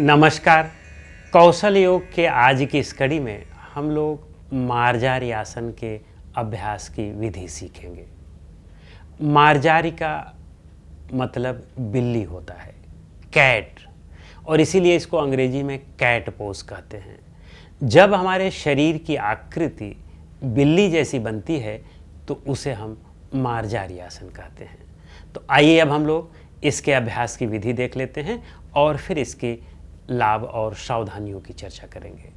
नमस्कार। कौशल योग के आज की इस कड़ी में हम लोग मार्जारी आसन के अभ्यास की विधि सीखेंगे। मार्जारी का मतलब बिल्ली होता है, कैट, और इसीलिए इसको अंग्रेजी में कैट पोज कहते हैं। जब हमारे शरीर की आकृति बिल्ली जैसी बनती है तो उसे हम मार्जारी आसन कहते हैं। तो आइए अब हम लोग इसके अभ्यास की विधि देख लेते हैं और फिर इसके लाभ और सावधानियों की चर्चा करेंगे।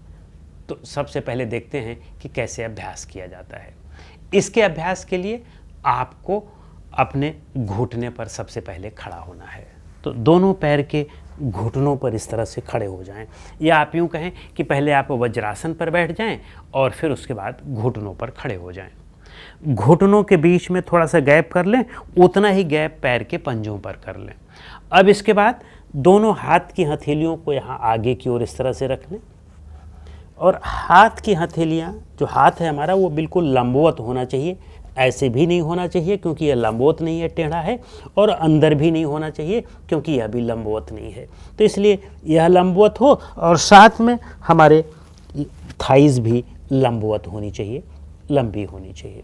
तो सबसे पहले देखते हैं कि कैसे अभ्यास किया जाता है। इसके अभ्यास के लिए आपको अपने घुटने पर सबसे पहले खड़ा होना है। तो दोनों पैर के घुटनों पर इस तरह से खड़े हो जाएं, या आप यूँ कहें कि पहले आप वज्रासन पर बैठ जाएं और फिर उसके बाद घुटनों पर खड़े हो जाएं। घुटनों के बीच में थोड़ा सा गैप कर लें, उतना ही गैप पैर के पंजों पर कर लें। अब इसके बाद दोनों हाथ की हथेलियों को यहाँ आगे की ओर इस तरह से रख लें, और हाथ की हथेलियाँ, जो हाथ है हमारा, वो बिल्कुल लंबवत होना चाहिए। ऐसे भी नहीं होना चाहिए क्योंकि यह लंबवत नहीं है, टेढ़ा है, और अंदर भी नहीं होना चाहिए क्योंकि यह भी लंबवत नहीं है। तो इसलिए यह लंबवत हो और साथ में हमारे थाइज भी लंबवत होनी चाहिए, लंबी होनी चाहिए।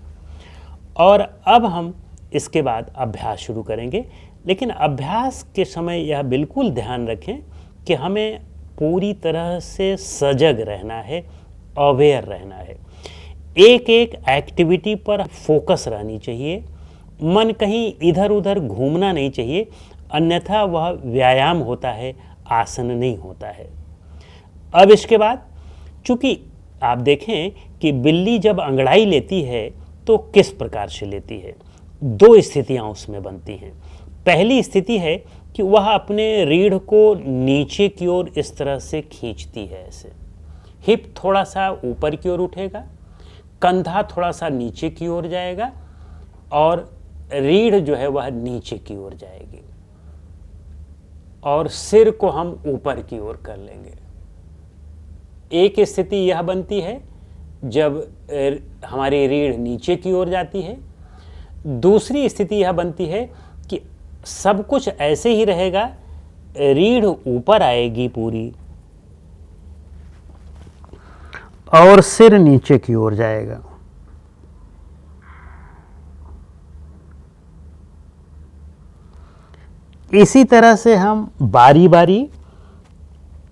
और अब हम इसके बाद अभ्यास शुरू करेंगे, लेकिन अभ्यास के समय यह बिल्कुल ध्यान रखें कि हमें पूरी तरह से सजग रहना है, अवेयर रहना है। एक एक एक्टिविटी पर फोकस रहनी चाहिए, मन कहीं इधर उधर घूमना नहीं चाहिए, अन्यथा वह व्यायाम होता है, आसन नहीं होता है। अब इसके बाद, चूँकि आप देखें कि बिल्ली जब अंगड़ाई लेती है तो किस प्रकार से लेती है, दो स्थितियाँ उसमें बनती हैं। पहली स्थिति है कि वह अपने रीढ़ को नीचे की ओर इस तरह से खींचती है, ऐसे हिप थोड़ा सा ऊपर की ओर उठेगा, कंधा थोड़ा सा नीचे की ओर जाएगा और रीढ़ जो है वह नीचे की ओर जाएगी, और सिर को हम ऊपर की ओर कर लेंगे। एक स्थिति यह बनती है जब हमारी रीढ़ नीचे की ओर जाती है। दूसरी स्थिति यह बनती है कि सब कुछ ऐसे ही रहेगा, रीढ़ ऊपर आएगी पूरी और सिर नीचे की ओर जाएगा। इसी तरह से हम बारी बारी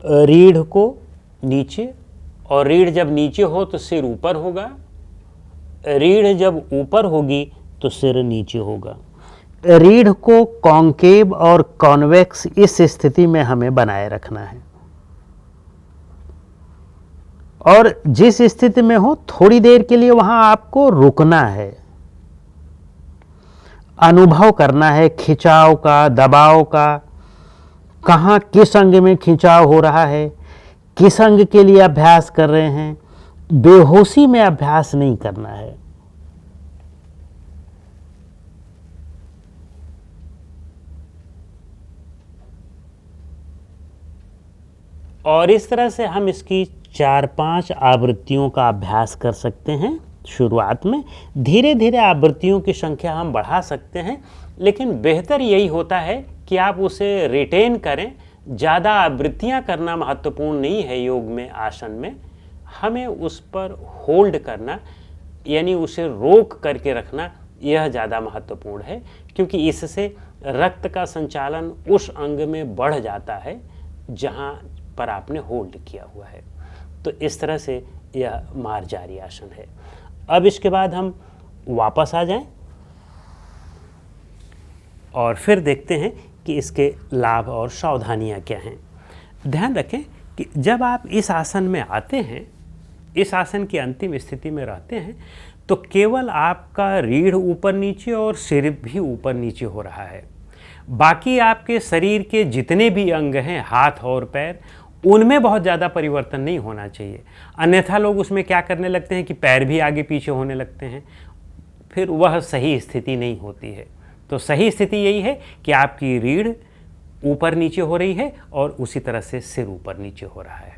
रीढ़ को नीचे, और रीढ़ जब नीचे हो तो सिर ऊपर होगा, रीढ़ जब ऊपर होगी तो सिर नीचे होगा। रीढ़ को कॉन्केव और कॉन्वेक्स इस स्थिति में हमें बनाए रखना है, और जिस स्थिति में हो थोड़ी देर के लिए वहां आपको रुकना है, अनुभव करना है खिंचाव का, दबाव का, कहाँ किस अंग में खिंचाव हो रहा है, किस अंग के लिए अभ्यास कर रहे हैं। बेहोशी में अभ्यास नहीं करना है। और इस तरह से हम इसकी 4-5 आवृत्तियों का अभ्यास कर सकते हैं। शुरुआत में धीरे धीरे आवृत्तियों की संख्या हम बढ़ा सकते हैं, लेकिन बेहतर यही होता है कि आप उसे रिटेन करें। ज़्यादा आवृत्तियां करना महत्वपूर्ण नहीं है योग में, आसन में। हमें उस पर होल्ड करना, यानी उसे रोक करके रखना, यह ज़्यादा महत्वपूर्ण है, क्योंकि इससे रक्त का संचालन उस अंग में बढ़ जाता है जहाँ पर आपने होल्ड किया हुआ है। तो इस तरह से यह मार्जारी आसन है। अब इसके बाद हम वापस आ जाएं और फिर देखते हैं कि इसके लाभ और सावधानियां क्या हैं। ध्यान रखें कि जब आप इस आसन में आते हैं, इस आसन की अंतिम स्थिति में रहते हैं, तो केवल आपका रीढ़ ऊपर नीचे और सिर भी ऊपर नीचे हो रहा है। बाकी आपके शरीर के जितने भी अंग हैं, हाथ और पैर, उनमें बहुत ज़्यादा परिवर्तन नहीं होना चाहिए। अन्यथा लोग उसमें क्या करने लगते हैं कि पैर भी आगे पीछे होने लगते हैं, फिर वह सही स्थिति नहीं होती है। तो सही स्थिति यही है कि आपकी रीढ़ ऊपर नीचे हो रही है और उसी तरह से सिर ऊपर नीचे हो रहा है।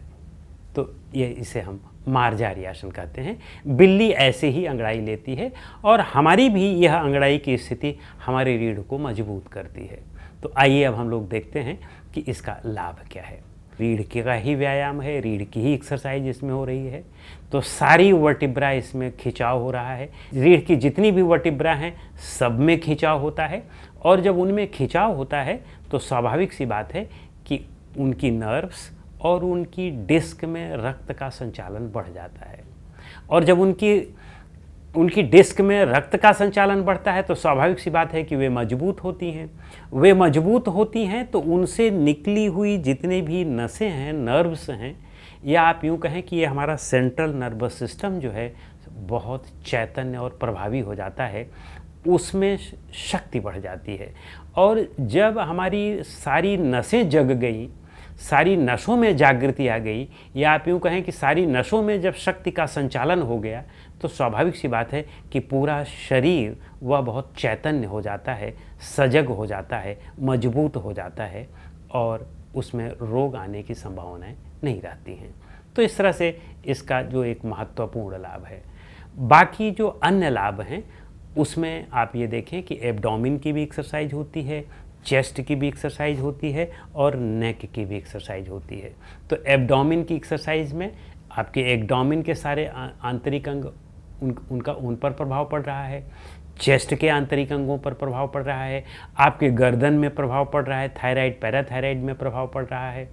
तो ये इसे हम मार्जारी आसन कहते हैं। बिल्ली ऐसे ही अंगड़ाई लेती है, और हमारी भी यह अंगड़ाई की स्थिति हमारी रीढ़ को मजबूत करती है। तो आइए अब हम लोग देखते हैं कि इसका लाभ क्या है। रीढ़ का ही व्यायाम है, रीढ़ की ही एक्सरसाइज इसमें हो रही है। तो सारी वर्टिब्रा इसमें खिंचाव हो रहा है। रीढ़ की जितनी भी वर्टिब्रा हैं सब में खिंचाव होता है, और जब उनमें खिंचाव होता है तो स्वाभाविक सी बात है कि उनकी नर्व्स और उनकी डिस्क में रक्त का संचालन बढ़ जाता है। और जब उनकी डिस्क में रक्त का संचालन बढ़ता है तो स्वाभाविक सी बात है कि वे मजबूत होती हैं। वे मजबूत होती हैं तो उनसे निकली हुई जितने भी नसें हैं, नर्व्स हैं, या आप यूँ कहें कि ये हमारा सेंट्रल नर्वस सिस्टम जो है बहुत चैतन्य और प्रभावी हो जाता है, उसमें शक्ति बढ़ जाती है। और जब हमारी सारी नसें जग गई, सारी नसों में जागृति आ गई, या आप यूँ कहें कि सारी नसों में जब शक्ति का संचालन हो गया, तो स्वाभाविक सी बात है कि पूरा शरीर वह बहुत चैतन्य हो जाता है, सजग हो जाता है, मजबूत हो जाता है, और उसमें रोग आने की संभावनाएं नहीं रहती हैं। तो इस तरह से इसका जो एक महत्वपूर्ण लाभ है। बाकी जो अन्य लाभ हैं उसमें आप ये देखें कि एब्डोमेन की भी एक्सरसाइज होती है, चेस्ट की भी एक्सरसाइज होती है, और नेक की भी एक्सरसाइज होती है। तो एब्डोमेन की एक्सरसाइज में आपके एब्डोमेन के सारे आंतरिक अंग उन पर प्रभाव पड़ रहा है, चेस्ट के आंतरिक अंगों पर प्रभाव पड़ रहा है, आपके गर्दन में प्रभाव पड़ रहा है, थायराइड पैराथायराइड में प्रभाव पड़ रहा है,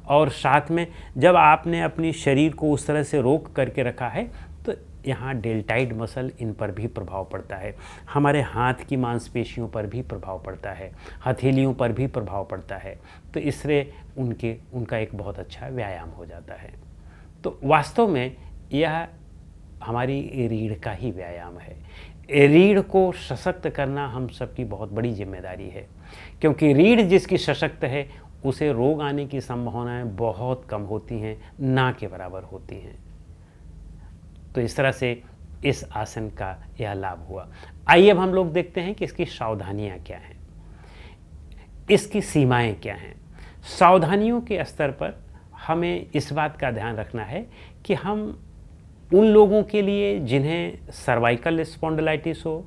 और साथ में जब आपने अपनी शरीर को उस तरह से रोक करके रखा है तो यहाँ डेल्टाइड मसल इन पर भी प्रभाव पड़ता है, हमारे हाथ की मांसपेशियों पर भी प्रभाव पड़ता है, हथेलियों पर भी प्रभाव पड़ता है। तो इससे उनका एक बहुत अच्छा व्यायाम हो जाता है। तो वास्तव में यह हमारी रीढ़ का ही व्यायाम है। रीढ़ को सशक्त करना हम सबकी बहुत बड़ी जिम्मेदारी है, क्योंकि रीढ़ जिसकी सशक्त है उसे रोग आने की संभावनाएं बहुत कम होती हैं, ना के बराबर होती हैं। तो इस तरह से इस आसन का यह लाभ हुआ। आइए अब हम लोग देखते हैं कि इसकी सावधानियां क्या हैं, इसकी सीमाएं क्या हैं। सावधानियों के स्तर पर हमें इस बात का ध्यान रखना है कि हम उन लोगों के लिए जिन्हें सर्वाइकल स्पॉन्डिलाइटिस हो,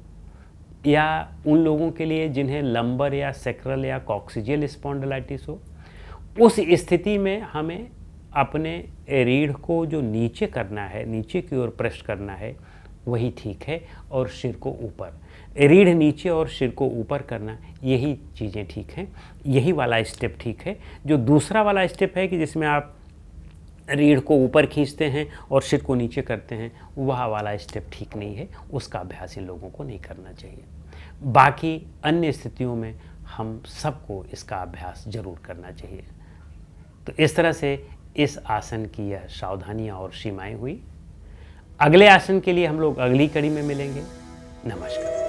या उन लोगों के लिए जिन्हें लंबर या सेक्रल या कॉक्सिजियल स्पॉन्डिलाइटिस हो, उस स्थिति में हमें अपने रीढ़ को जो नीचे करना है, नीचे की ओर प्रेस करना है, वही ठीक है। और सिर को ऊपर, रीढ़ नीचे और सिर को ऊपर करना, यही चीज़ें ठीक हैं, यही वाला स्टेप ठीक है। जो दूसरा वाला स्टेप है कि जिसमें आप रीढ़ को ऊपर खींचते हैं और सिर को नीचे करते हैं, वह वाला स्टेप ठीक नहीं है, उसका अभ्यास इन लोगों को नहीं करना चाहिए। बाकी अन्य स्थितियों में हम सबको इसका अभ्यास जरूर करना चाहिए। तो इस तरह से इस आसन की यह सावधानियाँ और सीमाएं हुई। अगले आसन के लिए हम लोग अगली कड़ी में मिलेंगे। नमस्कार।